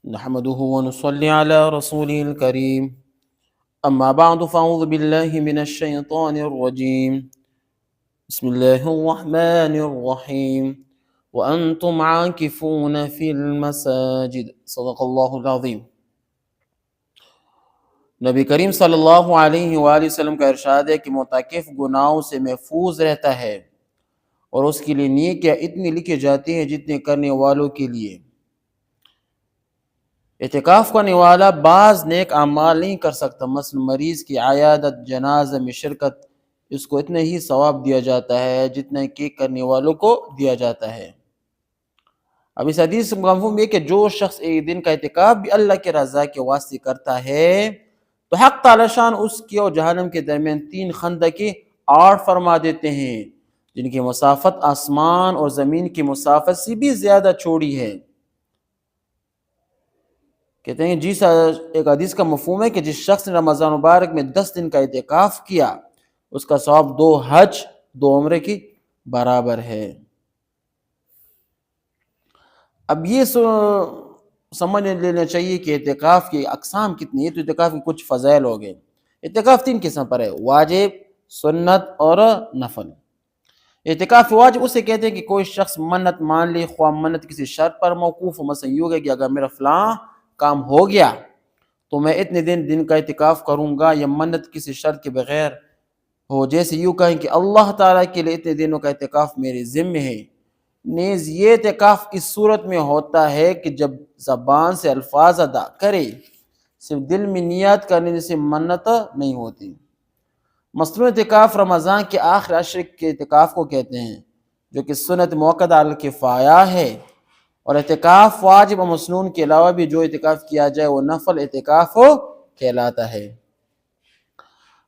نحمده ونصلي على رسوله الكريم أما بعد فأعوذ بالله من الشيطان الرجيم بسم الله الرحمن الرحيم وأنتم عاكفون في المساجد صدق الله العظيم۔ نبی کریم صلی اللہ علیہ وآلہ وسلم کا ارشاد ہے کہ معتکف گناہوں سے محفوظ رہتا ہے اور اس کے لیے نیکیاں اتنی لکھی جاتی ہیں جتنے کرنے والوں کے لیے۔ اعتکاف کرنے والا بعض نیک اعمال نہیں کر سکتا، مثلا مریض کی عیادت، جنازہ میں شرکت، اس کو اتنا ہی ثواب دیا جاتا ہے جتنا کہ کرنے والوں کو دیا جاتا ہے۔ اب اس حدیث سے مفہوم یہ کہ جو شخص ایک دن کا اعتکاف بھی اللہ کے رضا کے واسطے کرتا ہے تو حق تعالی شان اس کی اور جہنم کے درمیان 3 خندقیں آڑ فرما دیتے ہیں جن کی مسافت آسمان اور زمین کی مسافت سے بھی زیادہ چوڑی ہے۔ کہتے ہیں ایک حدیث کا مفہوم ہے کہ جس شخص نے رمضان مبارک میں 10 دن کا اعتکاف کیا اس کا ثواب 2 حج 2 عمرے کی برابر ہے۔ اب یہ سمجھ لینا چاہیے کہ اعتکاف کی اقسام کتنی ہے۔ تو اعتکاف کے کچھ فضائل ہو گئے۔ اعتکاف 3 قسم پر ہے: واجب، سنت اور نفل۔ اعتکاف واجب اسے کہتے ہیں کہ کوئی شخص منت مان لے، خواہ منت کسی شرط پر موقوف ہو، مثلا یوں ہے کہ اگر میرا فلاں کام ہو گیا تو میں اتنے دن کا اعتکاف کروں گا، یا منت کسی شرط کے بغیر ہو، جیسے یوں کہیں کہ اللہ تعالیٰ کے لیے اتنے دنوں کا اعتکاف میرے ذمہ ہے۔ نیز یہ اعتکاف اس صورت میں ہوتا ہے کہ جب زبان سے الفاظ ادا کرے، صرف دل میں نیت کرنے سے منت نہیں ہوتی۔ مثلاً اعتکاف رمضان کے آخر عشر کے اعتکاف کو کہتے ہیں جو کہ سنت موقدہ الکفایہ ہے، اور اعتکاف واجب و مسنون کے علاوہ بھی جو اعتکاف کیا جائے وہ نفل اعتکاف کہلاتا ہے۔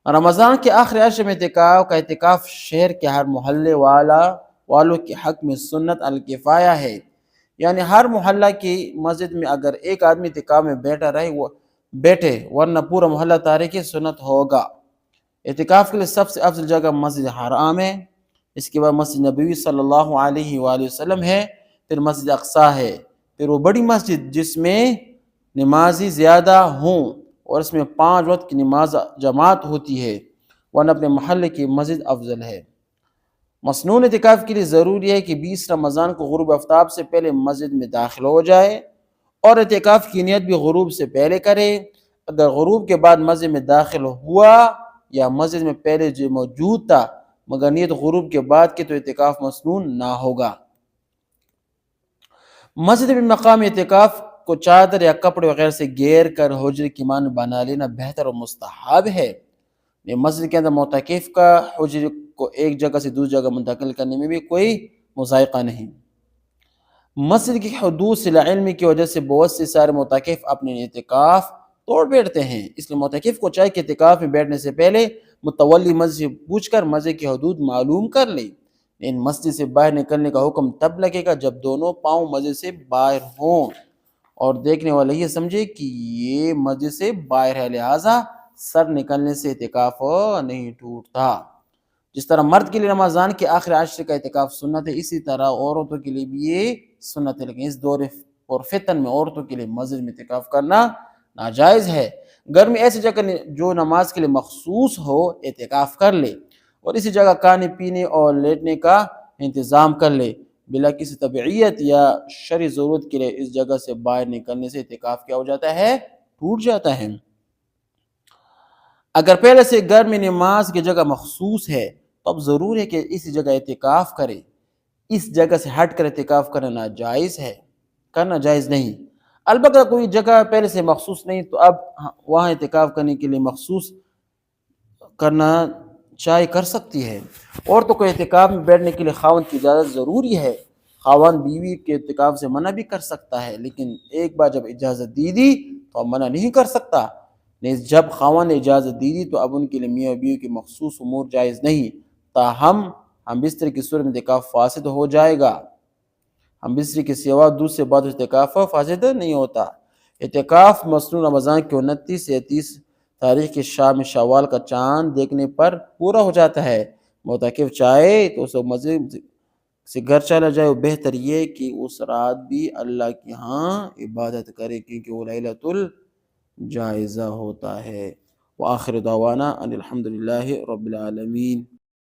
رمضان کے آخری عشر میں اعتکاف شہر کے ہر محلے والوں کے حق میں سنت الکفایہ ہے، یعنی ہر محلہ کی مسجد میں اگر ایک آدمی اعتکاف میں بیٹھے ورنہ پورا محلہ تارک سنت ہوگا۔ اعتکاف کے لیے سب سے افضل جگہ مسجد حرام ہے، اس کے بعد مسجد نبوی صلی اللہ علیہ وآلہ وسلم ہے، پھر مسجد اقصیٰ ہے، پھر وہ بڑی مسجد جس میں نمازی زیادہ ہوں اور اس میں 5 وقت کی نماز جماعت ہوتی ہے، ورنہ اپنے محلے کی مسجد افضل ہے۔ مسنون اعتکاف کے لیے ضروری ہے کہ 20 رمضان کو غروب آفتاب سے پہلے مسجد میں داخل ہو جائے اور اعتکاف کی نیت بھی غروب سے پہلے کرے۔ اگر غروب کے بعد مسجد میں داخل ہوا یا مسجد میں پہلے جو موجود تھا مگر نیت غروب کے بعد کی تو اعتکاف مسنون نہ ہوگا۔ مسجد میں مقام اعتکاف کو چادر یا کپڑے وغیرہ سے گھیر کر حجرے کی مانند بنا لینا بہتر و مستحب ہے۔ مسجد کے اندر معتکف کا حجرے کو ایک جگہ سے دوسری جگہ منتقل کرنے میں بھی کوئی مضائقہ نہیں۔ مسجد کی حدود سے علم کی وجہ سے بہت سے سارے معتکف اپنے اعتکاف توڑ بیٹھتے ہیں، اس لیے معتکف کو چاہیے کہ اعتکاف میں بیٹھنے سے پہلے متولی مسجد سے پوچھ کر مسجد کی حدود معلوم کر لے۔ ان مسجد سے باہر نکلنے کا حکم تب لگے گا جب دونوں پاؤں مسجد سے باہر ہوں اور دیکھنے والا یہ سمجھے کہ یہ مسجد سے باہر ہے، لہٰذا سر نکلنے سے اعتکاف نہیں ٹوٹتا۔ جس طرح مرد کے لیے رمضان کے آخر عشر کا اعتکاف سنت ہے، اسی طرح عورتوں کے لیے بھی یہ سنت ہے، لیکن اس دور اور فتن میں عورتوں کے لیے مسجد میں اعتکاف کرنا ناجائز ہے۔ گھر میں ایسی جگہ جو نماز کے لیے مخصوص ہو اعتکاف کر لے اور اسی جگہ کھانے پینے اور لیٹنے کا انتظام کر لے، بلا کسی طبعیت یا شرعی ضرورت کے لیے اس جگہ سے باہر نکلنے سے اعتکاف کیا ہو جاتا ہے؟ ٹوٹ جاتا ہے۔ اگر پہلے سے گھر میں نماز کی جگہ مخصوص ہے تو اب ضرور ہے کہ اسی جگہ اعتکاف کرے، اس جگہ سے ہٹ کر اعتکاف کرنا جائز ہے، کرنا جائز نہیں۔ البتہ کوئی جگہ پہلے سے مخصوص نہیں تو اب وہاں اعتکاف کرنے کے لیے مخصوص کرنا چاہے کر سکتی ہے۔ عورتوں کو اعتکاف میں بیٹھنے کے لیے خاوند کی اجازت ضروری ہے۔ خاوند بیوی کے اعتکاف سے منع بھی کر سکتا ہے، لیکن ایک بار جب اجازت دی تو اب منع نہیں کر سکتا۔ جب خاوند نے اجازت دی تو اب ان کے لیے میاں اور بیوی کے مخصوص امور جائز نہیں، تاہم ہم بستر کی صورت میں اعتکاف فاسد ہو جائے گا۔ ہم بستر کے سوا دوسرے بعد اعتکاف فاسد نہیں ہوتا۔ اعتکاف مسنون رمضان کے 29 یا 30 تاریخ کے شام شوال کا چاند دیکھنے پر پورا ہو جاتا ہے۔ معتکف چاہے تو اسے مسجد سے گھر چلا جائے، وہ بہتر یہ کہ اس رات بھی اللہ کے ہاں عبادت کرے، کیونکہ وہ لیلۃ الجائزہ ہوتا ہے۔ وآخر دعوانا ان الحمد للہ رب العالمین۔